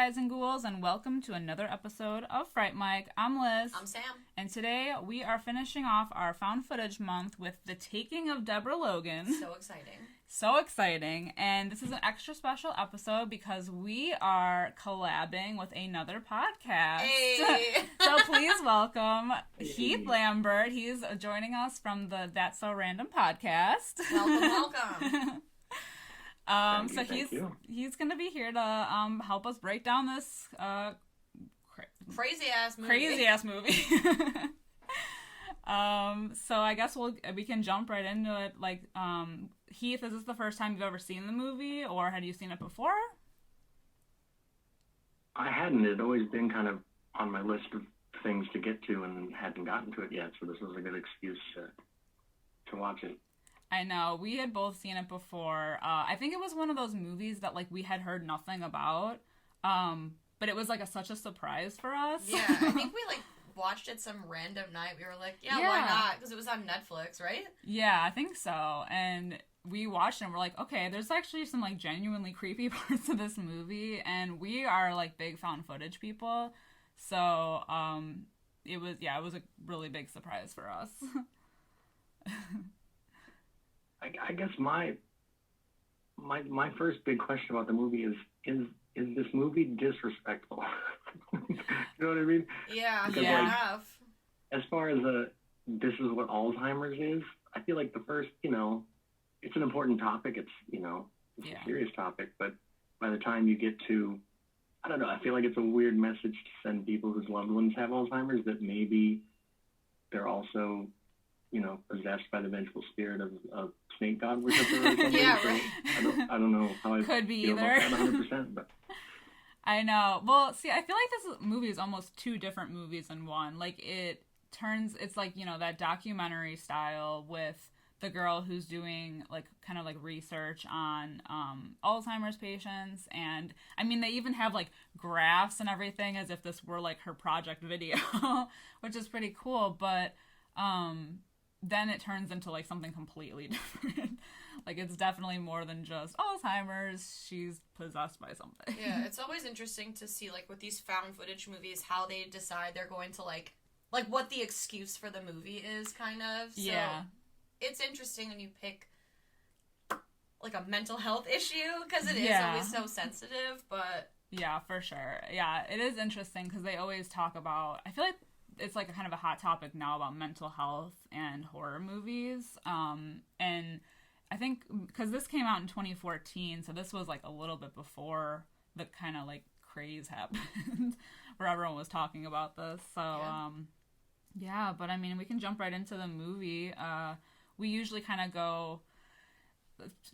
guys and ghouls, and welcome to another episode of Fright Mic. I'm Liz. I'm Sam. And today we are finishing off our found footage month with the Taking of Deborah Logan. So exciting. So exciting. And this is an extra special episode because we are collabing with another podcast. Hey! So please welcome Heath Lambert. He's joining us from the That's So Random podcast. Welcome. He's going to be here to help us break down this crazy ass movie. So I guess we can jump right into it. Like, Heath, is this the first time you've ever seen the movie, or had you seen it before? I hadn't. It had always been kind of on my list of things to get to, and hadn't gotten to it yet. So this was a good excuse to watch it. I know. We had both seen it before. I think it was one of those movies that, like, we had heard nothing about. But it was, like, such a surprise for us. Yeah, I think we, watched it some random night. We were like, yeah. Why not? Because it was on Netflix, right? Yeah, I think so. And we watched it and we're like, okay, there's actually some, genuinely creepy parts of this movie. And we are, big found footage people. So, it was a really big surprise for us. I guess my first big question about the movie is this movie disrespectful? You know what I mean? Yeah, because, fair enough. As far as this is what Alzheimer's is, I feel like the first, it's an important topic. It's, it's a serious topic, but by the time you get to, I don't know, I feel like it's a weird message to send people whose loved ones have Alzheimer's that maybe they're also, possessed by the vengeful spirit of snake god worshipper or something. Yeah, right. So I don't know how I could be feel either. about that 100%, but I know. Well, see, I feel like this movie is almost two different movies in one. It's that documentary style with the girl who's doing research on Alzheimer's patients, and I mean they even have graphs and everything as if this were her project video, which is pretty cool. But then it turns into something completely different. It's definitely more than just Alzheimer's. She's possessed by something. Yeah, it's always interesting to see with these found footage movies how they decide they're going to what the excuse for the movie is, kind of. So yeah. It's interesting when you pick a mental health issue because it is always so sensitive, but yeah, for sure. Yeah, it is interesting because they always talk about, I feel like it's kind of a hot topic now about mental health and horror movies. And I think because this came out in 2014, so this was a little bit before the kind of craze happened where everyone was talking about this. So yeah, but I mean we can jump right into the movie. We usually kind of go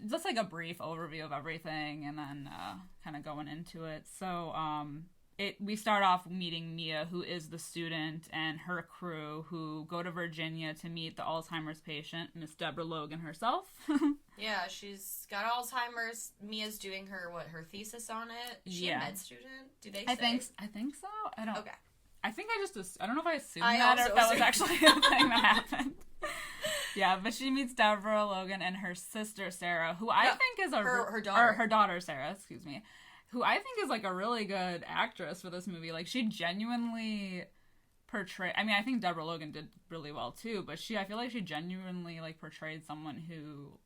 just a brief overview of everything and then kind of going into it. So we start off meeting Mia, who is the student, and her crew, who go to Virginia to meet the Alzheimer's patient, Miss Deborah Logan herself. Yeah, she's got Alzheimer's. Mia's doing her thesis on it. Is she a med student? Do they say? I think so. I don't. Okay. I think I don't know if I assumed that or if that was actually a thing that happened. Yeah, but she meets Deborah Logan and her sister Sarah, who I think is her daughter. Or her daughter Sarah, excuse me. Who I think is a really good actress for this movie. She genuinely portrayed. I mean, I think Deborah Logan did really well too, but I feel like she genuinely portrayed someone who,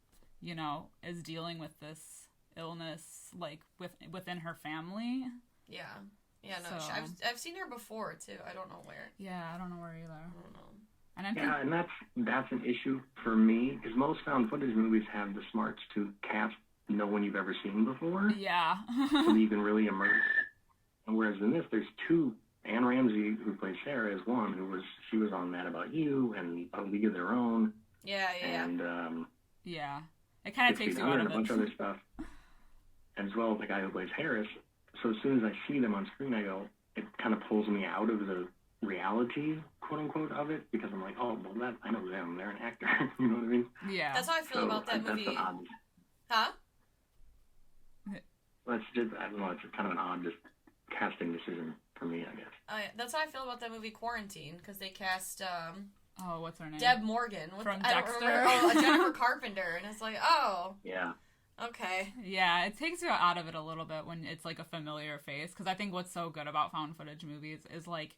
is dealing with this illness within her family. Yeah. Yeah, no, So, I've seen her before too. I don't know where. Yeah, I don't know where either. I don't know. And and that's an issue for me because most found footage movies have the smarts to cast no one you've ever seen before. Yeah. So you can really immerse. And whereas in this, there's two. Anne Ramsey, who plays Sarah, is one she was on Mad About You and A League of Their Own. Yeah. And yeah, it kind of takes you out of and a bunch of other stuff. And as well as the guy who plays Harris. So as soon as I see them on screen, it kind of pulls me out of the reality, quote unquote, of it because I'm like, oh, well, I know them. They're an actor. You know what I mean? Yeah. That's how I feel about that movie. That's odd. Huh? Well, I don't know. It's kind of an odd casting decision for me, I guess. Oh, yeah. That's how I feel about that movie Quarantine because they cast what's her name? Deb Morgan from I Dexter. Jennifer Carpenter, and it's like, oh. Yeah. Okay. Yeah, it takes you out of it a little bit when it's like a familiar face, because I think what's so good about found footage movies is like,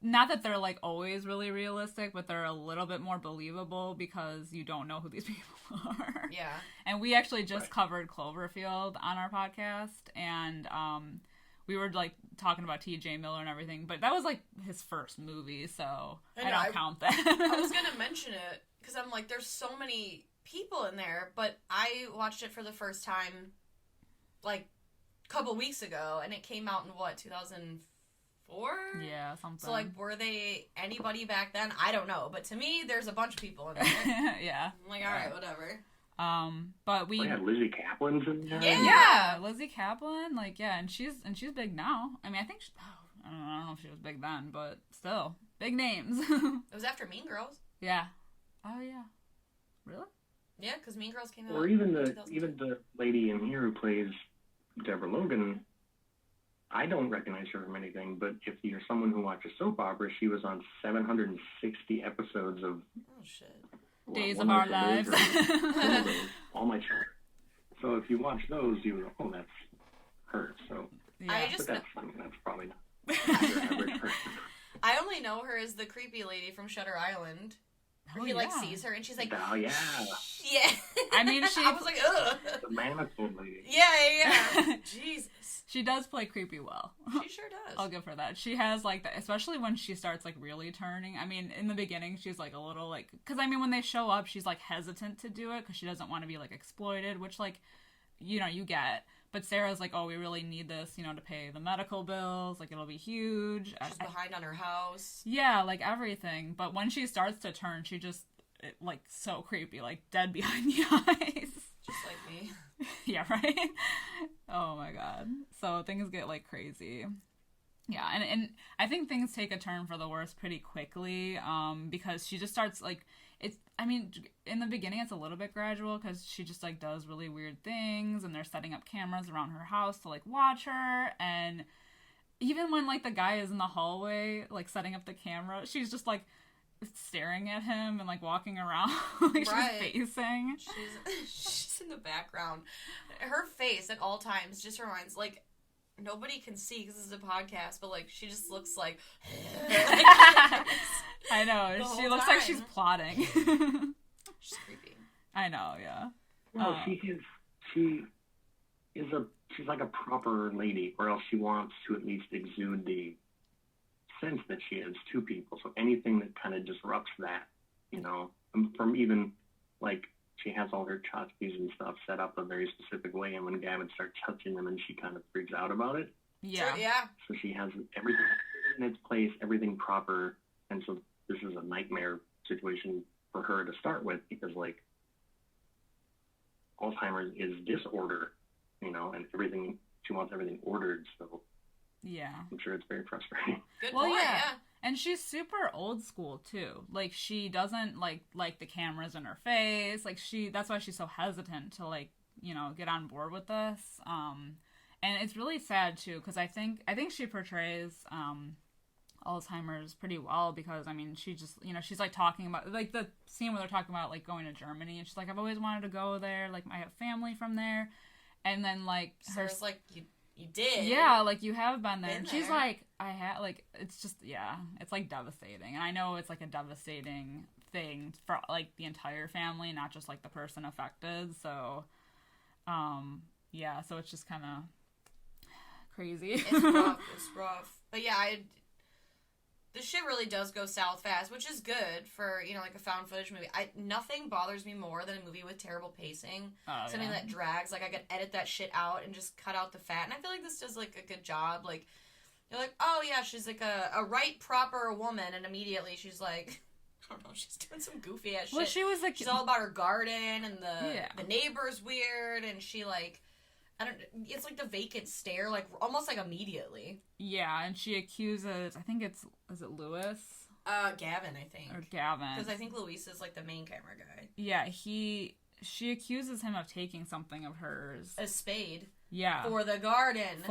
not that they're like always really realistic, but they're a little bit more believable because you don't know who these people are. Yeah. And we actually just covered Cloverfield on our podcast, and we were like talking about T.J. Miller and everything, but that was like his first movie, so I don't count that. I was gonna mention it because I'm like, there's so many people in there, but I watched it for the first time like a couple weeks ago, and it came out in what, 2004? Yeah, something. So like, were they anybody back then? I don't know, but to me, there's a bunch of people in there. Yeah. I'm like, all right, whatever. But we had Lizzie Kaplan's in there. Yeah, Lizzie Kaplan, like, yeah, and she's big now. I mean, I think I don't know if she was big then, but still, big names. It was after Mean Girls. Yeah. Oh yeah. Really? Yeah, because Mean Girls came out. Or even the lady in here who plays Deborah Logan. I don't recognize her from anything, but if you're someone who watches soap opera, she was on 760 episodes of Days of Our Lives. All My Children. So if you watch those, you go, oh, that's her. So yeah. but that's probably not your average person. I only know her as the creepy lady from Shutter Island. Where he like sees her and she's like, oh yeah. Yeah. I mean, I was like, ugh. The manacled lady. Yeah. Jesus. She does play creepy well. She sure does. I'll give her that. She has like that, especially when she starts like really turning. I mean, in the beginning, she's like a little like, because I mean, when they show up, she's like hesitant to do it because she doesn't want to be like exploited, which like, you know, you get. But Sarah's like, oh, we really need this, you know, to pay the medical bills. Like, it'll be huge. She's behind on her house. Yeah, like everything. But when she starts to turn, she just, like, so creepy. Like, dead behind the eyes. Just like me. Yeah, right? Oh, my God. So things get, like, crazy. Yeah, and I think things take a turn for the worse pretty quickly because she just starts, like, I mean, in the beginning, it's a little bit gradual because she just, like, does really weird things, and they're setting up cameras around her house to, like, watch her, and even when, like, the guy is in the hallway, like, setting up the camera, she's just, like, staring at him and, like, walking around, like, right. She's facing. She's in the background. Her face at all times just reminds, like, nobody can see because this is a podcast, but, like, she just looks like... I know. She looks like she's plotting. She's creepy. I know, yeah. No, she's like a proper lady, or else she wants to at least exude the sense that she is to people. So anything that kind of disrupts that, you know, from even, like, she has all her tchotchkes and stuff set up a very specific way, and when Gavin starts touching them, and she kind of freaks out about it. Yeah. Sure, yeah. So she has everything in its place, everything proper, and so this is a nightmare situation for her to start with, because, like, Alzheimer's is disorder, you know, and she wants everything ordered, so yeah, I'm sure it's very frustrating. Good point, yeah. And she's super old school too. Like, she doesn't like the cameras in her face. Like, that's why she's so hesitant to, like, you know, get on board with this. And it's really sad too, because I think she portrays Alzheimer's pretty well, because I mean, she just, you know, she's like talking about, like, the scene where they're talking about, like, going to Germany, and she's like, I've always wanted to go there, like, I have family from there. And then, like, Sarah's like, you did. Yeah, like, you have been there. And she's like, I had, like, it's just, yeah, it's, like, devastating. And I know it's, like, a devastating thing for, like, the entire family, not just, like, the person affected. So, yeah, so it's just kind of crazy. It's rough. It's rough. But yeah, this shit really does go south fast, which is good for, you know, like, a found footage movie. Nothing bothers me more than a movie with terrible pacing. Something that drags. Like, I could edit that shit out and just cut out the fat. And I feel like this does, like, a good job. Like, you're like, oh, yeah, she's, like, a right, proper woman. And immediately she's, like, I don't know, she's doing some goofy-ass shit. Well, she was, like... She's all about her garden, and the neighbor's weird, and she, like... it's like the vacant stare, like, almost, like, immediately. Yeah, and she accuses, I think is it Lewis? Gavin, I think. Or Gavin. Because I think Luis is, like, the main camera guy. Yeah, she accuses him of taking something of hers. A spade. Yeah. For the garden.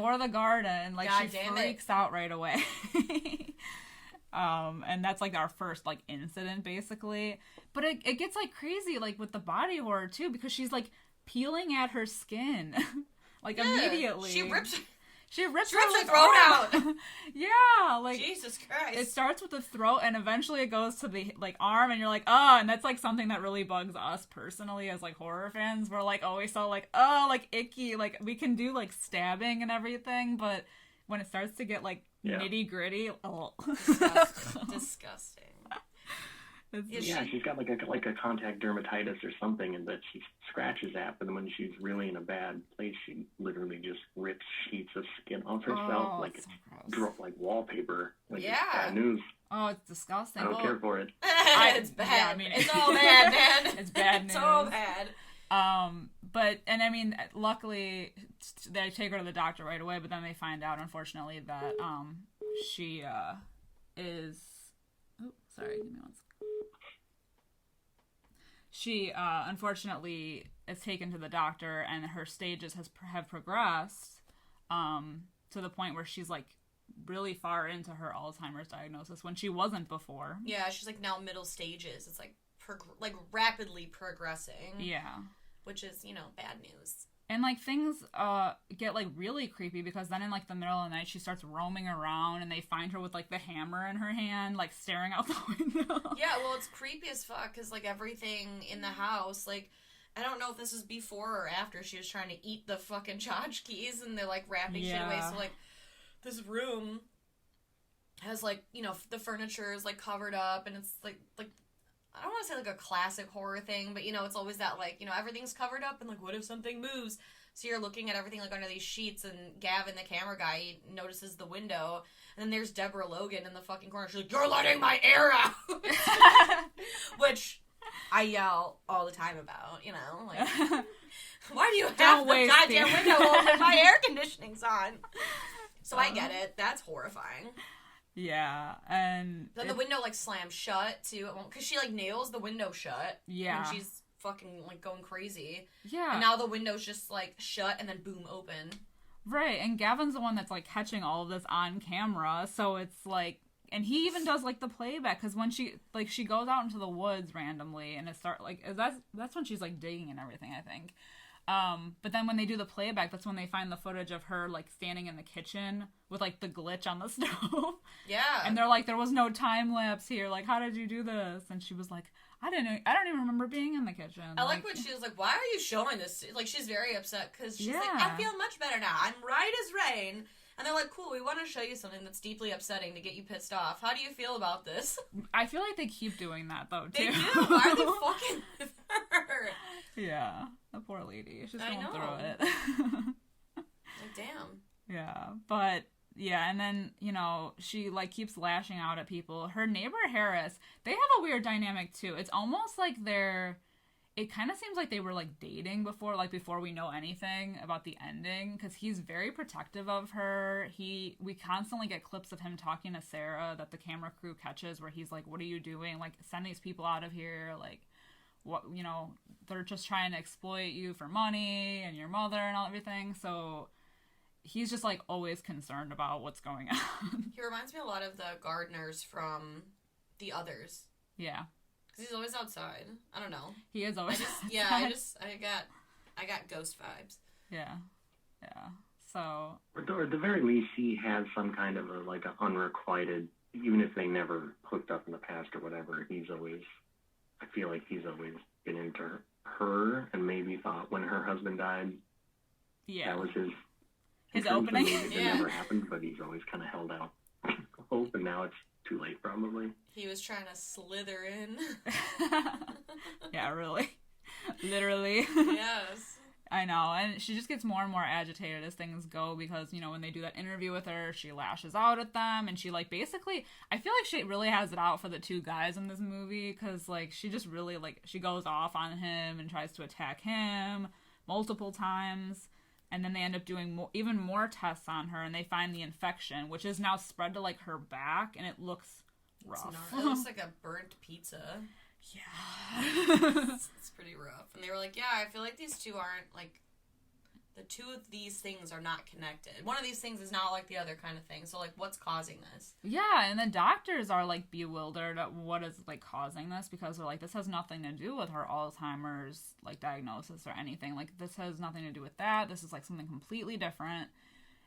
Like, God, she freaks out right away. And that's, like, our first, like, incident, basically. But it gets, like, crazy, like, with the body horror, too, because she's, like, peeling at her skin, like immediately. She rips her throat out. Yeah, like Jesus Christ. It starts with the throat and eventually it goes to the like arm, and you're like, oh, and that's like something that really bugs us personally as like horror fans. We're like always so like, oh, like icky, like we can do like stabbing and everything, but when it starts to get like nitty gritty, oh, disgusting. She's got like a contact dermatitis or something, and that she scratches at. But then when she's really in a bad place, she literally just rips sheets of skin off herself, like like wallpaper. Like it's bad news. Oh, it's disgusting. I don't care for it. It's bad. Yeah, I mean, it's all bad, man. It's bad news. It's all bad. But I mean, luckily they take her to the doctor right away. But then they find out, unfortunately, that she is. Oh, sorry. Give me one second. She, unfortunately, is taken to the doctor, and her stages have progressed to the point where she's, like, really far into her Alzheimer's diagnosis when she wasn't before. Yeah, she's, like, now middle stages. It's, like, rapidly progressing. Yeah. Which is, bad news. And, like, things get, like, really creepy because then in, like, the middle of the night she starts roaming around and they find her with, like, the hammer in her hand, like, staring out the window. Yeah, well, it's creepy as fuck because, like, everything in the house, like, I don't know if this is before or after she was trying to eat the fucking tchotchkes and they're, like, wrapping shit away. So, like, this room has, like, the furniture is, like, covered up and it's, like I don't want to say, like, a classic horror thing, but, it's always that, like, everything's covered up, and, like, what if something moves? So you're looking at everything, like, under these sheets, and Gavin, the camera guy, notices the window, and then there's Deborah Logan in the fucking corner. She's like, you're letting my air out! Which I yell all the time about, like, why do you have the goddamn window open? My air conditioning's on! So I get it. That's horrifying. Yeah, and then the window, like, slams shut, too, because she, like, nails the window shut. Yeah. When she's fucking, like, going crazy. Yeah. And now the window's just, like, shut and then boom, open. Right, and Gavin's the one that's, like, catching all of this on camera, so it's, like, and he even does, like, the playback, because when she goes out into the woods randomly, and that's when she's, like, digging and everything, I think. But then when they do the playback, that's when they find the footage of her, like, standing in the kitchen with, like, the glitch on the stove. Yeah. And they're like, there was no time lapse here. Like, how did you do this? And she was like, I don't even remember being in the kitchen. I like when she was like, why are you showing this? Like, she's very upset because she's like, I feel much better now. I'm right as rain. And they're like, cool, we want to show you something that's deeply upsetting to get you pissed off. How do you feel about this? I feel like they keep doing that, though, too. They do. Why are they fucking with her? Yeah. The poor lady. She's going through it. Like, damn. Yeah. But, yeah, and then, she, like, keeps lashing out at people. Her neighbor, Harris, they have a weird dynamic, too. It's almost like it kind of seems like they were, like, dating before we know anything about the ending, because he's very protective of her. We constantly get clips of him talking to Sarah that the camera crew catches where he's like, what are you doing? Like, send these people out of here. Like, what, they're just trying to exploit you for money and your mother and everything. So he's just, like, always concerned about what's going on. He reminds me a lot of the gardeners from The Others. Yeah. Because he's always outside. I don't know. He is always outside. I got ghost vibes. Yeah. Yeah. So. Or at the very least, he has some kind of an unrequited, even if they never hooked up in the past or whatever, I feel like he's always been into her and maybe thought when her husband died, that was his opening. It never happened, but he's always kind of held out hope, and now it's too late, probably. He was trying to slither in. Yeah, really. Literally. Yes. I know, and she just gets more and more agitated as things go because, when they do that interview with her, she lashes out at them, and she, like, basically, I feel like she really has it out for the two guys in this movie, because, like, she just really, like, she goes off on him and tries to attack him multiple times, and then they end up doing even more tests on her, and they find the infection, which is now spread to, like, her back, and it looks rough. It looks like a burnt pizza. Yeah. It's pretty rough. And they were like, yeah, I feel like these two aren't, like, the two of these things are not connected. One of these things is not like the other kind of thing. So, like, what's causing this? Yeah, and the doctors are, like, bewildered at what is, like, causing this, because they're like, this has nothing to do with her Alzheimer's, like, diagnosis or anything. Like, this has nothing to do with that. This is, like, something completely different.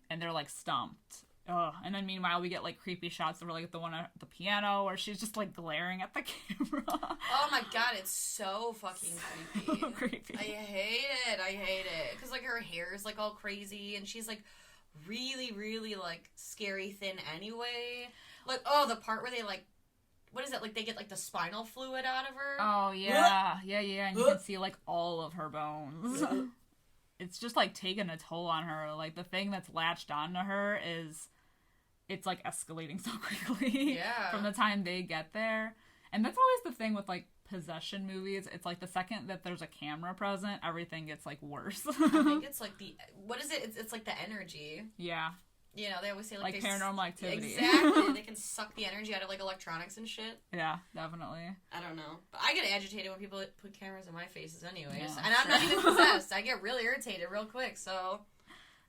And they're, like, stumped. Ugh. And then meanwhile we get like creepy shots of her, like the one at the piano where she's just like glaring at the camera. Oh my god, it's so fucking creepy. So creepy. I hate it because like her hair is like all crazy and she's like really really like scary thin anyway. Like, oh, the part where they like, what is it, like they get like the spinal fluid out of her? Oh yeah. Yeah, and you can see like all of her bones. It's just like taking a toll on her. Like the thing that's latched onto her is, it's like escalating so quickly. Yeah. From the time they get there. And that's always the thing with like possession movies. It's like the second that there's a camera present, everything gets like worse. I think it's like the, what is it? It's like the energy. Yeah. You know, they always say like Paranormal Activity. Exactly. They can suck the energy out of like electronics and shit. Yeah, definitely. I don't know. But I get agitated when people put cameras in my faces anyways. Yeah, and I'm not even possessed. I get really irritated real quick, so...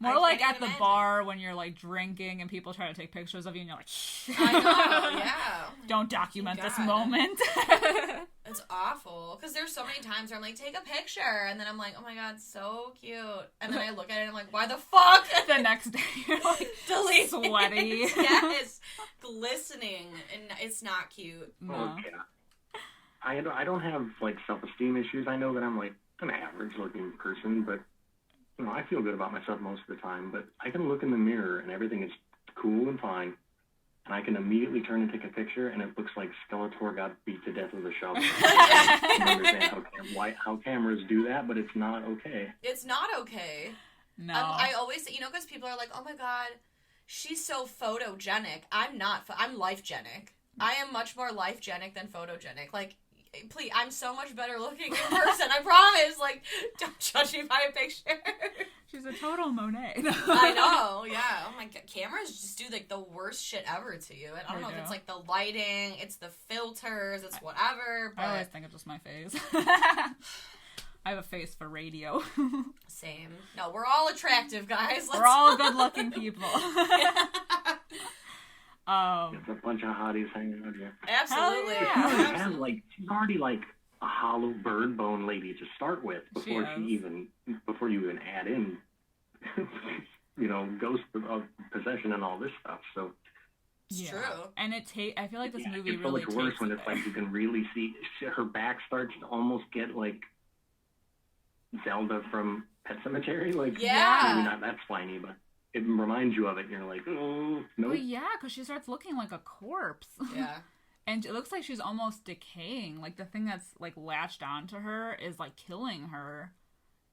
More like at the bar when you're like drinking and people try to take pictures of you and you're like, shh. I know, yeah. Don't document this moment. It's awful. Because there's so many times where I'm like, take a picture. And then I'm like, oh my god, so cute. And then I look at it and I'm like, why the fuck? The next day you're like, delete sweaty. Yes. Glistening. And it's not cute. No. Okay. I don't have like self-esteem issues. I know that I'm like an average looking person, but you know, I feel good about myself most of the time, but I can look in the mirror and everything is cool and fine, and I can immediately turn and take a picture, and it looks like Skeletor got beat to death with a shovel. I don't understand how cameras do that, but it's not okay. It's not okay. No. I always say, you know, because people are like, oh my god, she's so photogenic. I'm not. I'm life-genic. I am much more life-genic than photogenic. Like, please, I'm so much better looking in person. I promise. Like, don't judge me by a picture. She's a total Monet. I know, yeah. Oh my god, cameras just do like the worst shit ever to you. And I don't know if it's like the lighting, it's the filters, it's whatever. But... I always think it's just my face. I have a face for radio. Same. No, we're all attractive, guys. We're all good-looking people. It's a bunch of hotties hanging out here. Absolutely. Yeah. And like she's already like a hollow bird bone lady to start with before before you even add in, you know, ghost possession and all this stuff. So it's true. And I feel like this movie it's really so much worse when it's like you can really see her back starts to almost get like Zelda from Pet Sematary. Like, maybe not that spiny, but it reminds you of it, and you're like, oh, no. Well, yeah, because she starts looking like a corpse. Yeah. And it looks like she's almost decaying. Like, the thing that's, like, latched onto her is, like, killing her.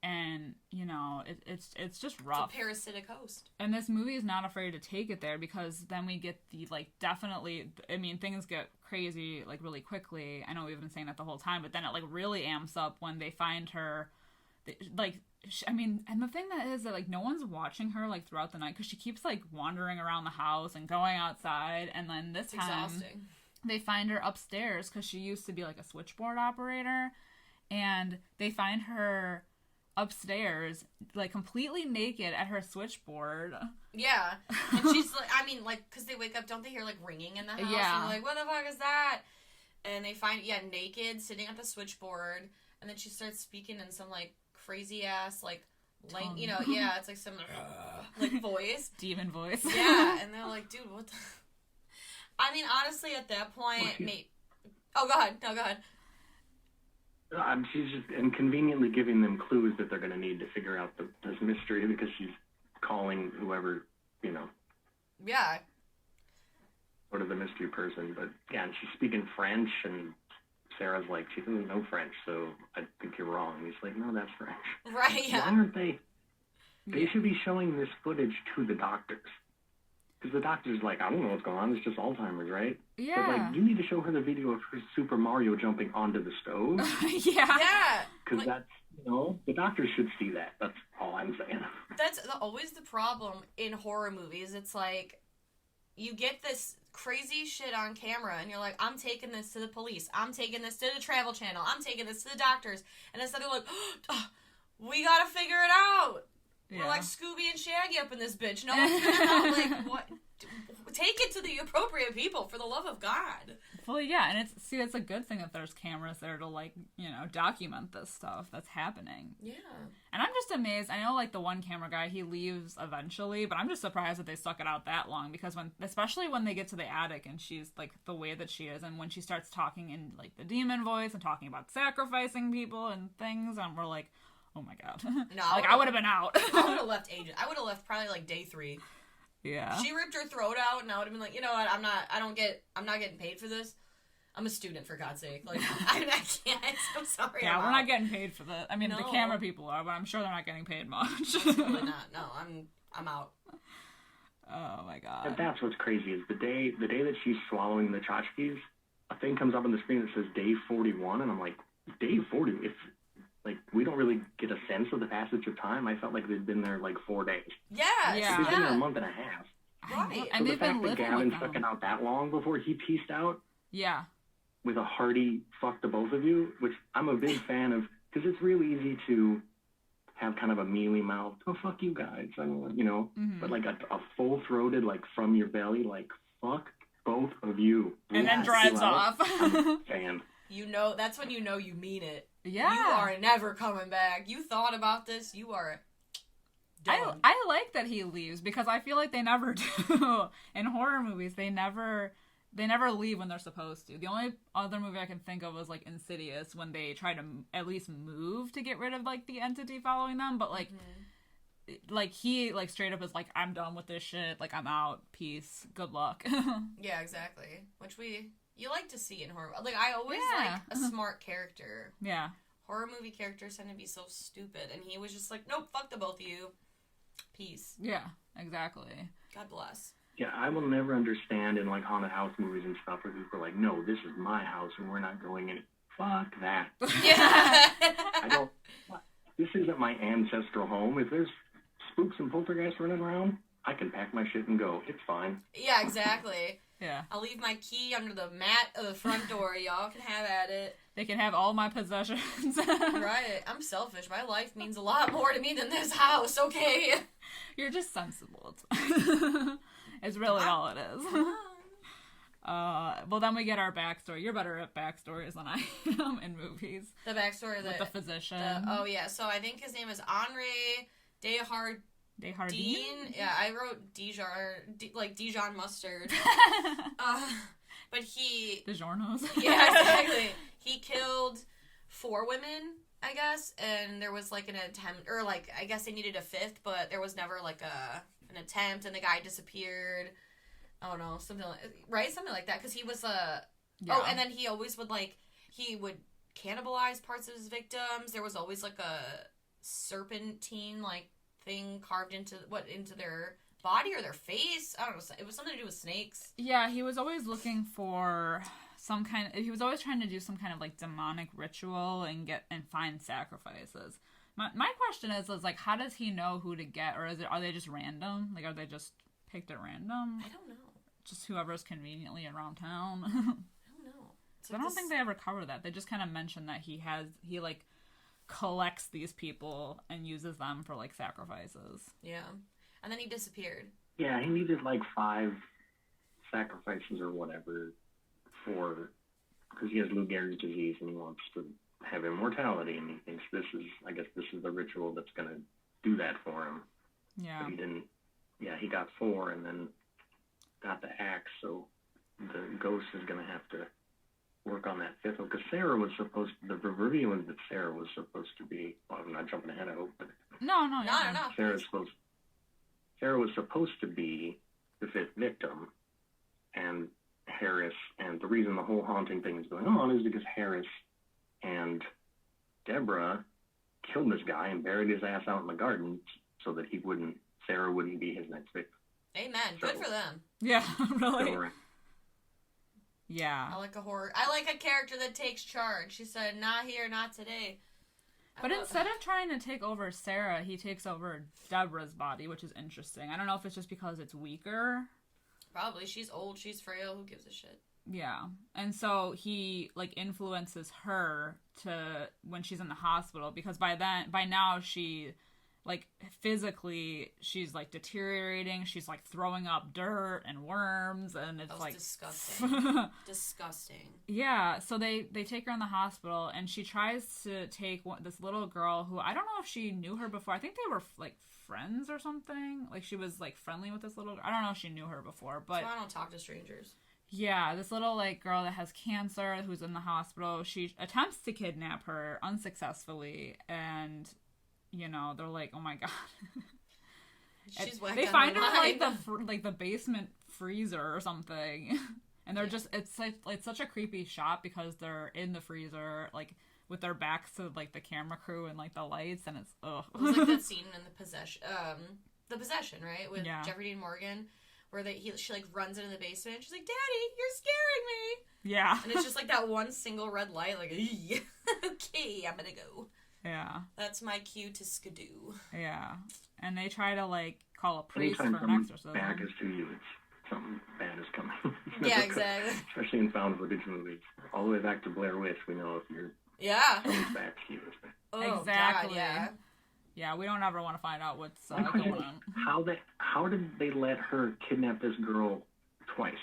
And, you know, it's just rough. It's a parasitic host. And this movie is not afraid to take it there, because then we get the, like, definitely, I mean, things get crazy, like, really quickly. I know we've been saying that the whole time, but then it, like, really amps up when they find her, like... I mean, and the thing that is that, like, no one's watching her, like, throughout the night, because she keeps, like, wandering around the house and going outside, and then this time, exhausting. They find her upstairs, because she used to be, like, a switchboard operator, and they find her upstairs, like, completely naked at her switchboard. Yeah, and she's, like, I mean, like, because they wake up, don't they hear, like, ringing in the house? Yeah. And they're like, what the fuck is that? And they find, naked, sitting at the switchboard, and then she starts speaking in some, like, crazy ass like you know, it's like some like voice, demon voice. Yeah, and they're like, dude, what the... I mean, honestly, at that point, go ahead. She's just inconveniently giving them clues that they're going to need to figure out this mystery, because she's calling whoever, you know. Yeah. Sort of the mystery person, but yeah, and she's speaking French, and Sarah's like, she doesn't know French, so I think you're wrong. And he's like, no, that's French. Right, yeah. Why aren't they? They should be showing this footage to the doctors. Because the doctor's like, I don't know what's going on. It's just Alzheimer's, right? Yeah. But, like, you need to show her the video of her Super Mario jumping onto the stove. Yeah. Because like, that's, you know, the doctors should see that. That's all I'm saying. That's always the problem in horror movies. It's like, you get this crazy shit on camera, and you're like, I'm taking this to the police, I'm taking this to the Travel Channel, I'm taking this to the doctors, and instead they're like, oh, we gotta figure it out. We're like Scooby and Shaggy up in this bitch. No one's gonna know, like, what? Take it to the appropriate people, for the love of God. Well, yeah, and it's a good thing that there's cameras there to, like, you know, document this stuff that's happening. Yeah. And I'm just amazed. I know, like, the one camera guy, he leaves eventually, but I'm just surprised that they stuck it out that long, because especially when they get to the attic and she's, like, the way that she is, and when she starts talking in, like, the demon voice and talking about sacrificing people and things, and we're like, oh my God. No, like, I would have been out. I would have left ages. I would have left probably, like, day 3. Yeah. She ripped her throat out, and I would have been like, you know what, I'm not getting paid for this. I'm a student, for God's sake. Like, I can't. I'm sorry. Yeah, we're not getting paid for that. I mean, the camera people are, but I'm sure they're not getting paid much. Absolutely not. No, I'm out. Oh my God. And that's what's crazy is the day that she's swallowing the tchotchkes, a thing comes up on the screen that says day 41, and I'm like, day 40? If like we don't really get a sense of the passage of time, I felt like they'd been there like 4 days. Yeah. They've been there a month and a half. Right. So the fact that Gavin stuck it out that long before he pieced out. Yeah. With a hearty fuck to both of you, which I'm a big fan of, because it's really easy to have kind of a mealy mouth, oh, fuck you guys, you know, but like a full-throated, like from your belly, like, fuck both of you. And then drives off. I'm a fan. You know, that's when you know you mean it. Yeah. You are never coming back. You thought about this, you are done. I like that he leaves, because I feel like they never do. In horror movies, they never leave when they're supposed to. The only other movie I can think of was, like, Insidious, when they try to at least move to get rid of, like, the entity following them. But, like, like he, like, straight up is like, I'm done with this shit. Like, I'm out. Peace. Good luck. Yeah, exactly. Which you like to see in horror. Like, I always like a smart character. Yeah. Horror movie characters tend to be so stupid. And he was just like, nope, fuck the both of you. Peace. Yeah, exactly. God bless. Yeah, I will never understand in, like, haunted house movies and stuff where people are like, no, this is my house and we're not going in. Fuck that. Yeah. This isn't my ancestral home. If there's spooks and poltergeists running around, I can pack my shit and go. It's fine. Yeah, exactly. Yeah. I'll leave my key under the mat of the front door. Y'all can have at it. They can have all my possessions. Right. I'm selfish. My life means a lot more to me than this house, okay? You're just sensible. It's really all it is. Well, then we get our backstory. You're better at backstories than I am in movies. The backstory with the physician. Oh, yeah. So I think his name is Henri Desjardins. Yeah, I wrote Dijon mustard. But he... DiGiorno's. Yeah, exactly. He killed 4 women, I guess, and there was, like, an attempt, or, like, I guess they needed a 5th, but there was never, like, an attempt, and the guy disappeared. Oh, no, something like that, because he was Yeah. Oh, and then he always would, like, he would cannibalize parts of his victims. There was always, like, a serpentine, like, thing carved into their body or their face. I don't know. It was something to do with snakes. Yeah, he was always looking for he was always trying to do some kind of, like, demonic ritual and find sacrifices. My question is like, how does he know who to get, or are they just random? Like, are they just picked at random? I don't know. Just whoever's conveniently around town. I don't know. So I don't think they ever cover that. They just kind of mention that he like collects these people and uses them for, like, sacrifices. Yeah. And then he disappeared. Yeah, he needed like 5 sacrifices or whatever because he has Lou Gehrig's disease and he wants to have immortality, and he thinks this is the ritual that's going to do that for him. Yeah. But he didn't. Yeah, he got 4 and then got the axe, so the ghost is going to have to work on that 5th one, because the reveal was that Sarah was supposed to be, well, I'm not jumping ahead, I hope, but No. Sarah was supposed to be the 5th victim, and Harris, and the reason the whole haunting thing is going on is because Harris and Deborah killed this guy and buried his ass out in the garden so that Sarah wouldn't be his next victim. Amen. So, good for them. Yeah, really. So, yeah. I like a character that takes charge. She said, not here, not today. But instead of trying to take over Sarah, he takes over Deborah's body, which is interesting. I don't know if it's just because it's weaker. Probably. She's old, she's frail, who gives a shit? Yeah. And so he, like, influences her to when she's in the hospital, because by now she like physically she's like deteriorating. She's like throwing up dirt and worms, and it's like disgusting. Disgusting. Yeah, so they take her in the hospital, and she tries to take this little girl who I don't know if she knew her before. I think they were like friends or something. Like she was like friendly with this little girl. I don't know if she knew her before, but so I don't talk to strangers. Yeah, this little like girl that has cancer who's in the hospital. She attempts to kidnap her unsuccessfully, and you know, they're like, "Oh my god!" They find her in like the basement freezer or something, and they're just it's such a creepy shot because they're in the freezer like with their backs to like the camera crew and like the lights, and it's ugh. It was like that scene in the possession, right, with Jeffrey Dean Morgan, where she like runs into the basement. And she's like, "Daddy, you're scaring me." Yeah, and it's just like that one single red light, like, okay, I'm gonna go. Yeah. That's my cue to skidoo. Yeah. And they try to, like, call a priest Anytime for an exorcism. Back is to you, it's something bad is coming. Yeah, exactly. Especially in found footage movies. All the way back to Blair Witch, we know if you're someone's back to you. Oh, exactly. God, yeah. Yeah, we don't ever want to find out what's going on. How did they let her kidnap this girl twice?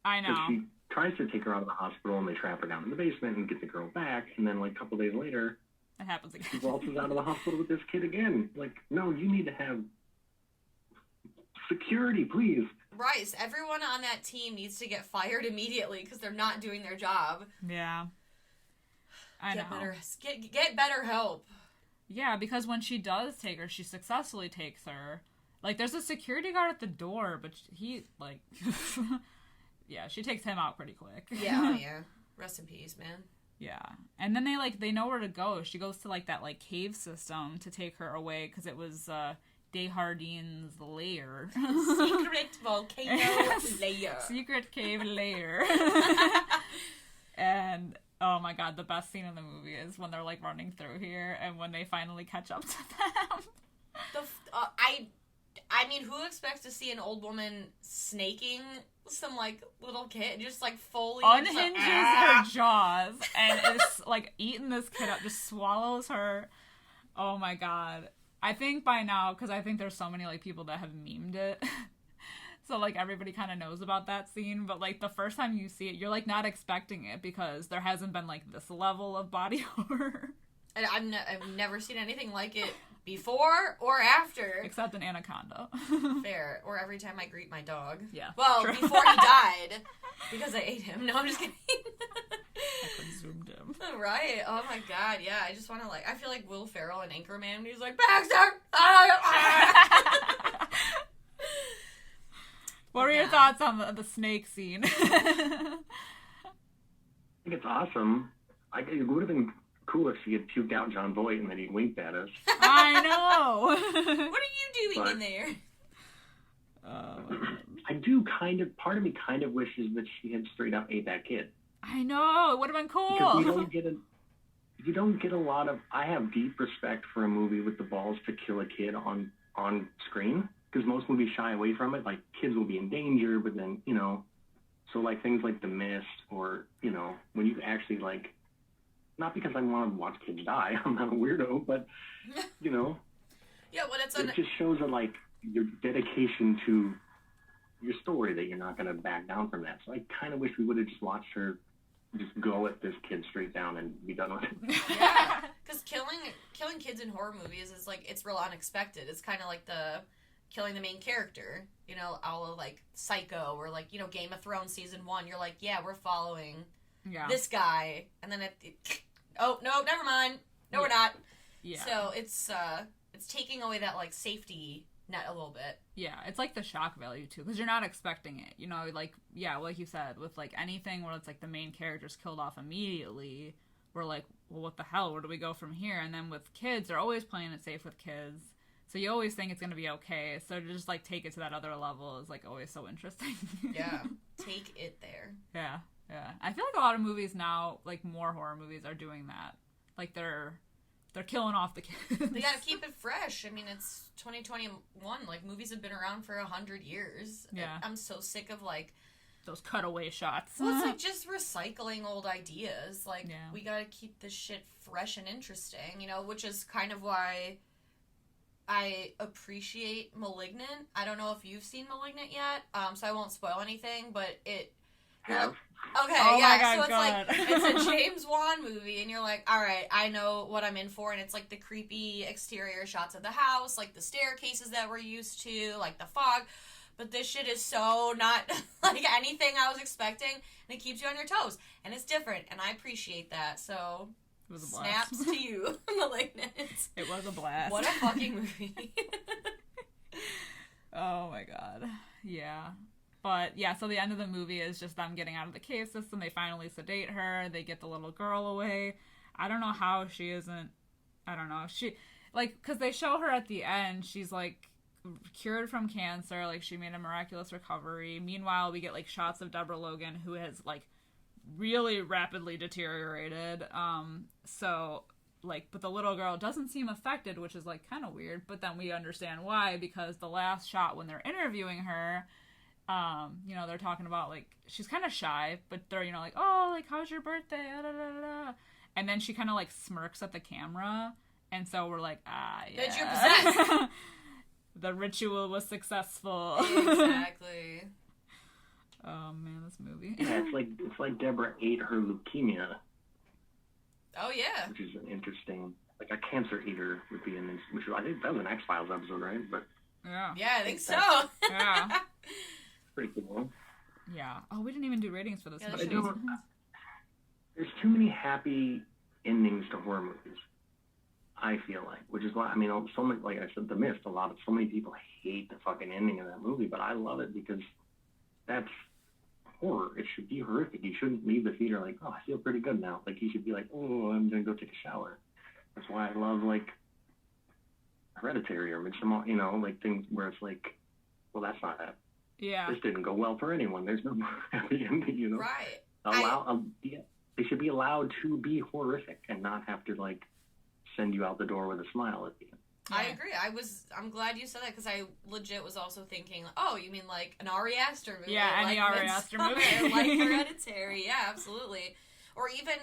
I know. She tries to take her out of the hospital, and they trap her down in the basement and get the girl back, and then, like, a couple days later... It happens again. She waltzes out of the hospital with this kid again. Like, no, you need to have security, please. Right, so everyone on that team needs to get fired immediately because they're not doing their job. Yeah. I know. Get better help. Yeah, because when she does take her, she successfully takes her. Like, there's a security guard at the door, but he, like... yeah, she takes him out pretty quick. Yeah, yeah. Rest in peace, man. Yeah. And then they know where to go. She goes to, like, that, like, cave system to take her away because it was Deshardine's lair. Secret volcano lair. Secret cave lair. And, oh my god, the best scene in the movie is when they're, like, running through here and when they finally catch up to them. I mean, who expects to see an old woman snaking some, like, little kid, just, like, fully... Unhinges her jaws and is, like, eating this kid up, just swallows her. Oh, my God. I think by now, because I think there's so many, like, people that have memed it, so, like, everybody kind of knows about that scene, but, like, the first time you see it, you're, like, not expecting it because there hasn't been, like, this level of body horror. And I've never seen anything like it before or after. Except an anaconda. Fair. Or every time I greet my dog. Yeah. Well, true. Before he died. Because I ate him. No, I'm just kidding. I consumed him. Right? Oh my god, yeah. I just want to, like, I feel like Will Ferrell in Anchorman when he's like, Baxter! What are your thoughts on the snake scene? I think it's awesome. It would have been cool if she had puked out John Voight and then he winked at us. I know. What are you doing in there? I do part of me kind of wishes that she had straight up ate that kid. I know, it would have been cool. Because you don't get a lot of, I have deep respect for a movie with the balls to kill a kid on screen. Because most movies shy away from it. Like, kids will be in danger, but then, you know, so like things like The Mist or, you know, when you actually like, not because I want to watch kids die. I'm not a weirdo, but, you know. Yeah, well, it just shows that, like, your dedication to your story that you're not going to back down from that. So I kind of wish we would have just watched her just go at this kid straight down and be done with it. Yeah, because killing kids in horror movies is, like, it's real unexpected. It's kind of like killing the main character, you know, a la, like, Psycho or, like, you know, Game of Thrones Season 1. You're like, yeah, we're following... Yeah. This guy, and then oh no, never mind. No, we're not. Yeah. So it's taking away that, like, safety net a little bit. Yeah, it's like the shock value too, because you're not expecting it. You know, like like you said, with like anything where it's like the main character's killed off immediately, we're like, well, what the hell? Where do we go from here? And then with kids, they're always playing it safe with kids, so you always think it's gonna be okay. So to just like take it to that other level is like always so interesting. Yeah, take it there. Yeah. Yeah, I feel like a lot of movies now, like more horror movies, are doing that. Like they're killing off the kids. They gotta keep it fresh. I mean, it's 2021. Like, movies have been around for 100 years. Yeah, I'm so sick of, like, those cutaway shots. Well, it's like just recycling old ideas. Like, we gotta keep this shit fresh and interesting. You know, which is kind of why I appreciate Malignant. I don't know if you've seen Malignant yet, so I won't spoil anything, but it... Have. Okay, oh yeah, my God, so it's God. like, it's a James Wan movie, and you're like, alright, I know what I'm in for, and it's like the creepy exterior shots of the house, like the staircases that we're used to, like the fog, but this shit is so not like anything I was expecting, and it keeps you on your toes, and it's different, and I appreciate that, so... It was a blast. Snaps to you, Malignant. It was a blast. What a fucking movie. Oh my God. Yeah. But yeah, so the end of the movie is just them getting out of the cave system. They finally sedate her. They get the little girl away. I don't know how she isn't. I don't know. She, like, because they show her at the end, she's like cured from cancer. Like, she made a miraculous recovery. Meanwhile, we get like shots of Deborah Logan, who has like really rapidly deteriorated. So like, but the little girl doesn't seem affected, which is like kind of weird. But then we understand why, because the last shot when they're interviewing her, you know, they're talking about like she's kind of shy, but they're, you know, like, oh, like, how's your birthday? Da, da, da, da. And then she kind of like smirks at the camera, and so we're like, yeah. Did you possess? The ritual was successful. Exactly. Oh man, this movie. Yeah, it's like Deborah ate her leukemia. Oh yeah. Which is an interesting, like a cancer eater would be an, which I think that was an X-Files episode, right? But yeah, I think so. Yeah. Pretty cool. Yeah. Oh, we didn't even do ratings for this Yeah, movie. There's too many happy endings to horror movies, I feel like, which is why, I mean, so many, like I said, The Mist, so many people hate the fucking ending of that movie, but I love it because that's horror. It should be horrific. You shouldn't leave the theater like, oh, I feel pretty good now. Like, you should be like, oh, I'm gonna go take a shower. That's why I love, like, Hereditary or Midsommar, you know, like things where it's like, well, that's not that. Yeah. This didn't go well for anyone. There's no happy ending, you know? Right. They should be allowed to be horrific and not have to, like, send you out the door with a smile at the end. I agree. I'm glad you said that, because I legit was also thinking, oh, you mean like an Ari Aster movie? Yeah, any like Ari Aster movie. Like Hereditary. Yeah, absolutely. Or even,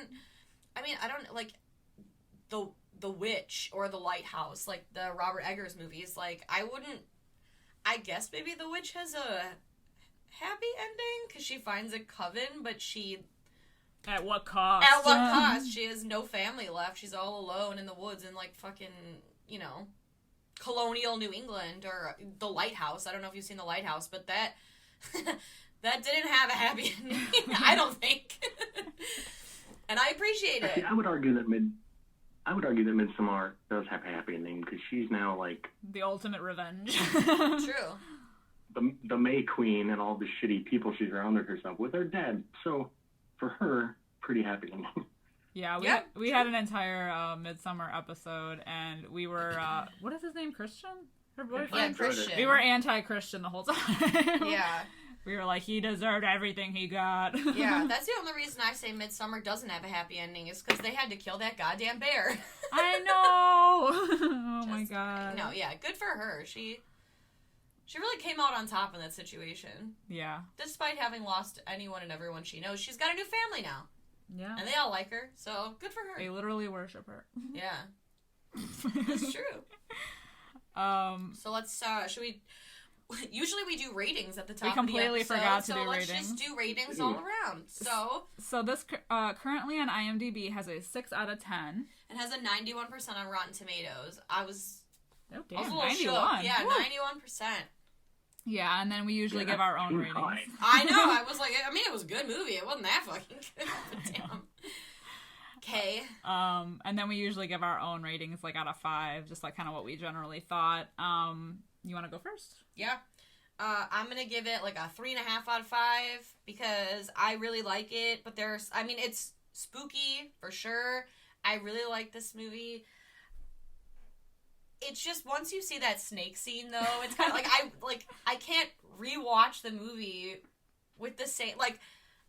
I mean, I don't, like, The Witch or The Lighthouse, like the Robert Eggers movies. Like, I guess maybe The Witch has a happy ending, because she finds a coven, but she... At what cost? At what cost? She has no family left. She's all alone in the woods in, like, fucking, you know, colonial New England, or The Lighthouse. I don't know if you've seen The Lighthouse, but that that didn't have a happy ending, I don't think. And I appreciate it. I would argue that Midsommar does have a happy ending, because she's now, like... The ultimate revenge. True. The May Queen and all the shitty people she's surrounded herself with are dead. So, for her, pretty happy ending. Yeah, we had an entire Midsommar episode, and we were, what is his name, Christian? Her boyfriend? Yeah, Christian. We were anti-Christian the whole time. Yeah. We were like, he deserved everything he got. Yeah, that's the only reason I say Midsommar doesn't have a happy ending, is because they had to kill that goddamn bear. I know! Oh my god. No, yeah, good for her. She really came out on top in that situation. Yeah. Despite having lost anyone and everyone she knows, she's got a new family now. Yeah. And they all like her, so good for her. They literally worship her. Yeah. It's true. So let's, should we... Usually we do ratings at the top of the episode. We completely forgot to do ratings. So let's just do ratings all around. So this currently on IMDb has a 6 out of 10. And has a 91% on Rotten Tomatoes. I was a little 91. Shook. Yeah, Woo. 91%. Yeah, and then we usually give our own ratings. I know. I was like, I mean, it was a good movie. It wasn't that fucking good. But damn. Okay. And then we usually give our own ratings, like, out of 5, just like kind of what we generally thought. You want to go first? Yeah. I'm going to give it like a 3.5 out of 5, because I really like it, but it's spooky for sure. I really like this movie. It's just, once you see that snake scene, though, it's kind of I can't rewatch the movie with the same, like,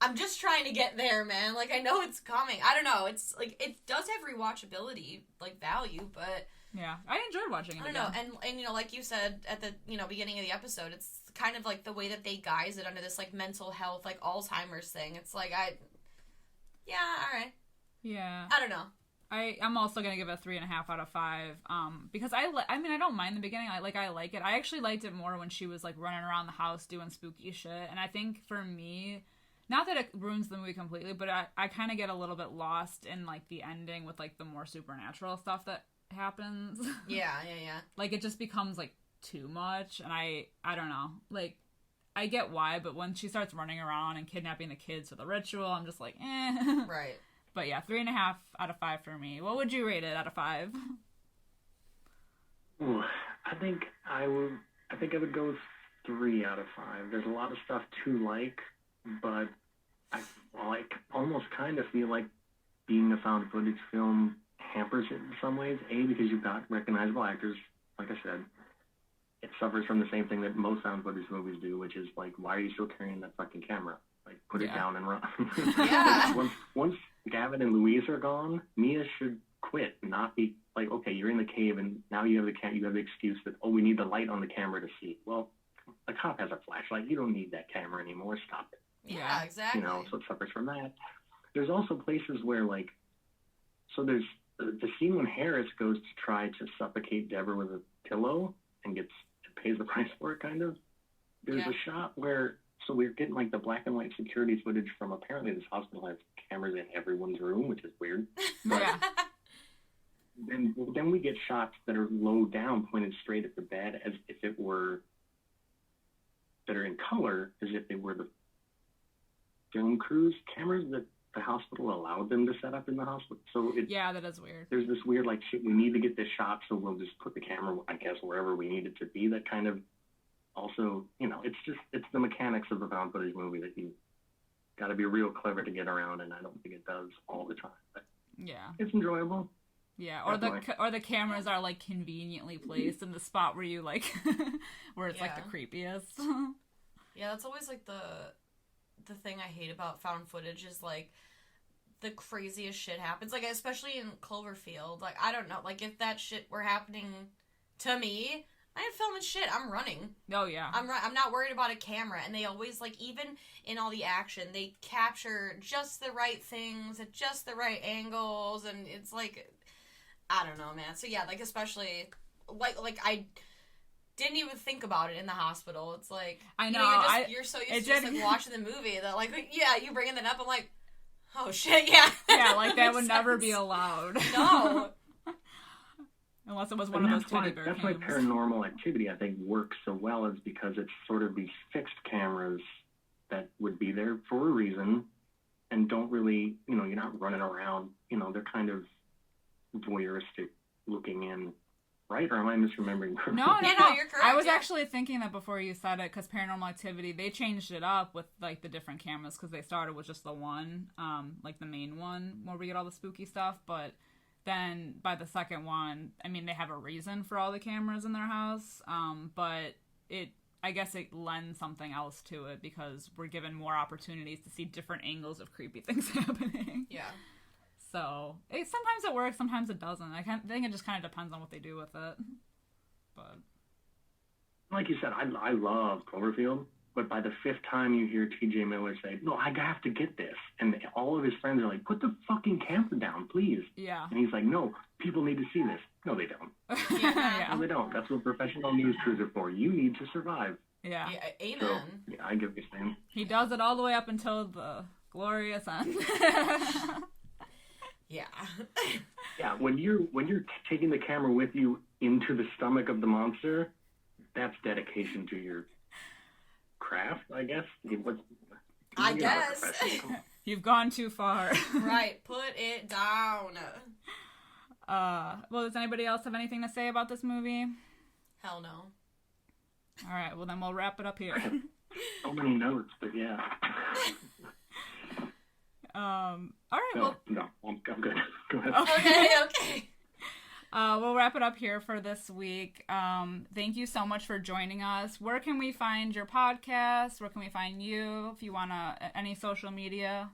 I'm just trying to get there, man. Like, I know it's coming. I don't know. It's, like, it does have rewatchability, like, value, but... Yeah, I enjoyed watching it. I don't know, and you know, like you said at the, you know, beginning of the episode, it's kind of like the way that they guise it under this, like, mental health, like, Alzheimer's thing. It's like, yeah, alright. Yeah. I don't know. I'm also gonna give it a 3.5 out of 5. Because I mean, I don't mind the beginning. I like it. I actually liked it more when she was like running around the house doing spooky shit. And I think for me, not that it ruins the movie completely, but I kind of get a little bit lost in like the ending with like the more supernatural stuff that happens. Yeah. Like it just becomes like too much, and I don't know. Like I get why, but when she starts running around and kidnapping the kids for the ritual, I'm just like, eh. Right. But yeah, 3.5 out of 5 for me. What would you rate it out of 5? Ooh, I think I would go 3 out of 5. There's a lot of stuff to like, but I almost kind of feel like being a found footage film hampers it in some ways. A, because you've got recognizable actors, like I said. It suffers from the same thing that most found footage movies do, which is like, why are you still carrying that fucking camera? Like, put it down and run. Yeah. Once Gavin and Louise are gone, Mia should quit, not be like, okay, you're in the cave and now you have the excuse that, oh, we need the light on the camera to see. Well, the cop has a flashlight. You don't need that camera anymore. Stop it. Yeah, exactly. You know, so it suffers from that. There's also places where, like, so there's the scene when Harris goes to try to suffocate Deborah with a pillow and pays the price for it, kind of. There's a shot where, so we're getting like the black and white security footage from, apparently this hospital has cameras in everyone's room, which is weird. But then we get shots that are low down, pointed straight at the bed, as if it were, that are in color, as if they were the film crew's cameras that the hospital allowed them to set up in the hospital. So that is weird. There's this weird, like, shit, we need to get this shot, so we'll just put the camera, I guess, wherever we need it to be. That kind of also, you know, it's the mechanics of the found footage movie that you got to be real clever to get around, and I don't think it does all the time. But it's enjoyable. Yeah, or the cameras are like conveniently placed in the spot where you like, where it's like the creepiest. Yeah, that's always like the thing I hate about found footage is like the craziest shit happens. Like especially in Cloverfield. Like I don't know. Like if that shit were happening to me, I ain't filming shit. I'm running. Oh yeah. I'm not worried about a camera. And they always like even in all the action, they capture just the right things at just the right angles, and it's like I don't know, man. So yeah, like especially like I didn't even think about it in the hospital. It's like I know, you're so used to just like watching the movie that like you bringing that up. I'm like, oh shit, yeah, like that would never be allowed. No, unless it was one of those teddy bear. That's why Paranormal Activity I think works so well, is because it's sort of these fixed cameras that would be there for a reason and don't really, you know, you're not running around. You know, they're kind of voyeuristic looking in. Right? Or am I misremembering? No, you're correct. I was actually thinking that before you said it, because Paranormal Activity, they changed it up with like the different cameras, because they started with just the one, like the main one where we get all the spooky stuff. But then by the second one, I mean, they have a reason for all the cameras in their house, but I guess it lends something else to it, because we're given more opportunities to see different angles of creepy things happening. Yeah. So, sometimes it works, sometimes it doesn't. I think it just kind of depends on what they do with it. But like you said, I love Cloverfield, but by the 5th time you hear T.J. Miller say, no, I have to get this, and all of his friends are like, put the fucking camera down, please. Yeah. And he's like, no, people need to see this. No, they don't. No, they don't. That's what professional news crews are for. You need to survive. Yeah. Amen. So, I get what you're saying. He does it all the way up until the glorious end. Yeah. Yeah, when you're taking the camera with you into the stomach of the monster, that's dedication to your craft, I guess. I guess. You've gone too far. Right, put it down. Well, does anybody else have anything to say about this movie? Hell no. All right, well then we'll wrap it up here. So many notes, but yeah. All right. No, I'm good. Go ahead. Okay. We'll wrap it up here for this week. Thank you so much for joining us. Where can we find your podcast? Where can we find you? If you want any social media.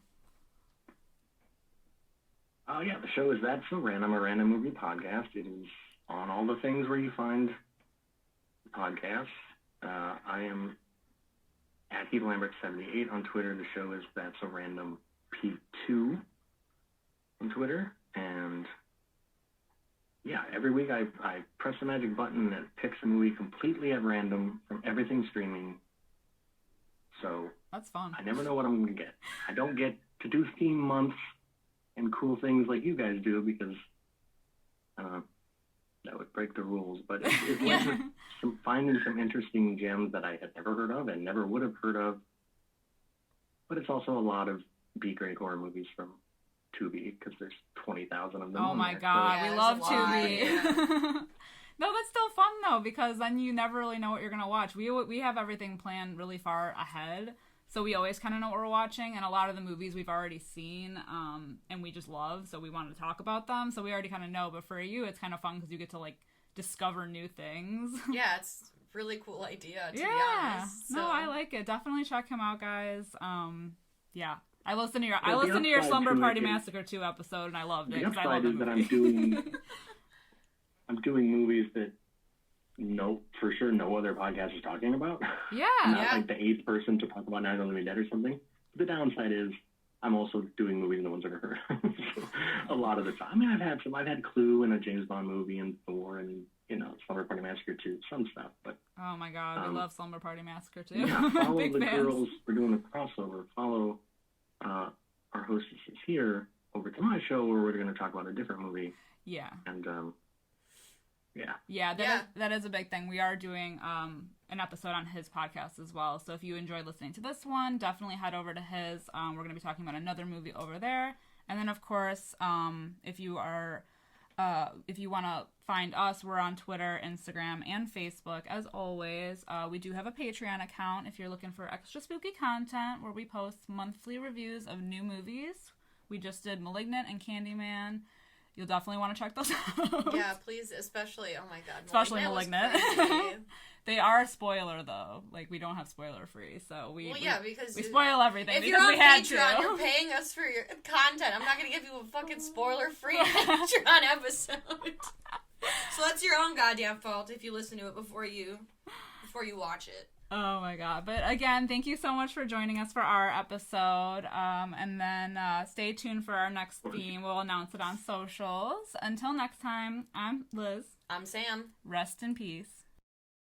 Yeah, the show is That's So Random, a random movie podcast. It is on all the things where you find podcasts. I am at Heath Lambert 78 on Twitter. The show is That's So Random P2 on Twitter, and Yeah, every week I press the magic button and it picks a movie completely at random from everything streaming. So that's fun. I never know what I'm going to get. I don't get to do theme months and cool things like you guys do because that would break the rules. But it's like finding some interesting gems that I had never heard of and never would have heard of. But it's also a lot of B-grade horror movies from Tubi because there's 20,000 of them. Oh my god, we love Tubi. No, that's still fun though because then you never really know what you're gonna watch. We have everything planned really far ahead, so we always kind of know what we're watching. And a lot of the movies we've already seen, and we just love, so we wanted to talk about them. So we already kind of know. But for you, it's kind of fun because you get to like discover new things. Yeah, it's a really cool idea. To be honest. No, I like it. Definitely check him out, guys. Yeah. I listened to your Slumber Party Massacre 2 episode and I loved it. The upside is that I'm doing movies that for sure no other podcast is talking about. Yeah. Not like the 8th person to talk about Night of the Living Dead or something. The downside is I'm also doing movies no one's ever heard of. A lot of the time. I mean, I've had Clue and a James Bond movie and Thor and, Slumber Party Massacre 2, some stuff. But oh my god, we love Slumber Party Massacre 2. Yeah, follow the girls. We're doing a crossover. Follow our hostesses here over to my show where we're going to talk about a different movie. Yeah. And, that is a big thing. We are doing an episode on his podcast as well. So if you enjoyed listening to this one, definitely head over to his. We're going to be talking about another movie over there. And then, of course, if you want to find us, we're on Twitter, Instagram, and Facebook. As always, we do have a Patreon account if you're looking for extra spooky content where we post monthly reviews of new movies. We just did Malignant and Candyman. You'll definitely want to check those out. Yeah, please, especially, oh my god. Especially Malignant. They are a spoiler, though. Like, we don't have spoiler-free, so because we spoil everything if because you're on we had Patreon, to. you're paying us for your content. I'm not going to give you a fucking spoiler-free Patreon episode. So that's your own goddamn fault if you listen to it before you watch it. Oh my god. But again, thank you so much for joining us for our episode. And then stay tuned for our next theme. We'll announce it on socials. Until next time, I'm Liz. I'm Sam. Rest in peace.